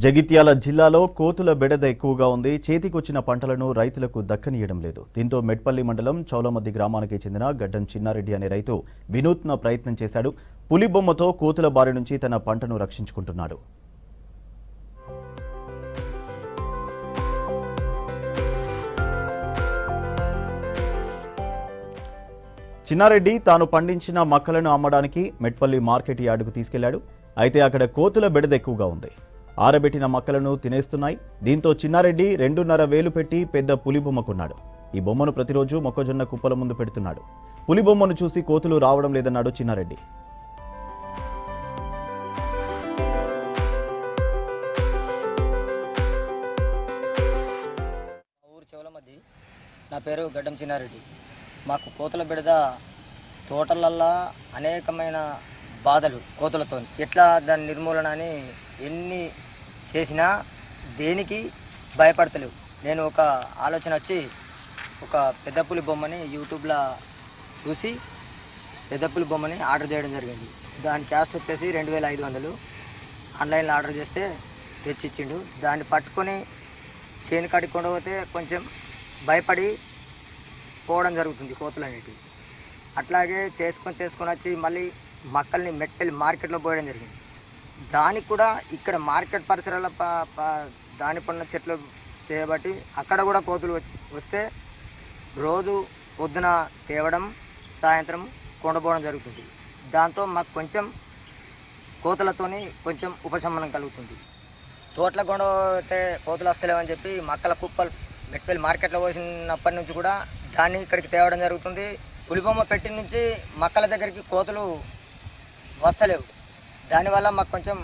జగిత్యాల జిల్లాలో కోతుల బెడద ఎక్కువగా ఉంది. చేతికొచ్చిన పంటలను రైతులకు దక్కనీయడం లేదు. దీంతో మెట్పల్లి మండలం చౌలమద్ది గ్రామానికి చెందిన గడ్డం చిన్నారెడ్డి అనే రైతు వినూత్న ప్రయత్నం చేశాడు. పులి బొమ్మతో కోతుల బారి నుంచి తన పంటను రక్షించుకుంటున్నాడు. చిన్నారెడ్డి తాను పండించిన మక్కలను అమ్మడానికి మెట్పల్లి మార్కెట్ యార్డుకు తీసుకెళ్లాడు. అయితే అక్కడ కోతుల బెడద ఎక్కువగా ఉంది. ఆరబెట్టిన మక్కలను తినేస్తున్నాయి. దీంతో చిన్నారెడ్డి 2.5 వేలు పెట్టి పెద్ద పులి బొమ్మ కొన్నాడు. ఈ బొమ్మను ప్రతిరోజు మొక్కజొన్న కుప్పల ముందు పెడుతున్నాడు. పులి బొమ్మను చూసి కోతులు రావడం లేదన్నాడు చిన్నారెడ్డి. ఊరు చౌలమద్ది. నా పేరు గడ్డం చిన్నారెడ్డి. మాకు కోతుల బెడద తోటలల్లా అనేకమైన బాధలు కోతులతో. ఎట్లా దాని నిర్మూలన అని ఎన్ని చేసినా దేనికి భయపడతలేవు. నేను ఒక ఆలోచన వచ్చి ఒక పెద్ద పులి బొమ్మని యూట్యూబ్లో చూసి పెద్ద పులి బొమ్మని ఆర్డర్ చేయడం జరిగింది. దాని కాస్ట్ వచ్చేసి 2500. ఆన్లైన్లో ఆర్డర్ చేస్తే తెచ్చిచ్చిండు. దాన్ని పట్టుకొని చేను కాడికి కొండపోతే కొంచెం భయపడి పోవడం జరుగుతుంది కోతులు అనేటివి. అట్లాగే చేసుకొని వచ్చి మళ్ళీ మక్కల్ని మెట్పల్లి మార్కెట్లో పోయడం జరిగింది. దానికి కూడా ఇక్కడ మార్కెట్ పరిసరాల దాని పడిన చెట్లు చేయబట్టి అక్కడ కూడా కోతులు వస్తే రోజు పొద్దున తేవడం, సాయంత్రం కొండపోవడం జరుగుతుంది. దాంతో మాకు కొంచెం కోతులతోని కొంచెం ఉపశమనం కలుగుతుంది. తోటల కొండపోతే కోతులు వస్తలేవని చెప్పి మక్కల కుప్పలు మెట్పల్లి మార్కెట్లో పోసినప్పటి నుంచి కూడా దాన్ని ఇక్కడికి తేవడం జరుగుతుంది. పులిబొమ్మ పెట్టిన నుంచి మక్కల దగ్గరికి కోతులు వస్తలేవు. దానివల్ల మాకు కొంచెం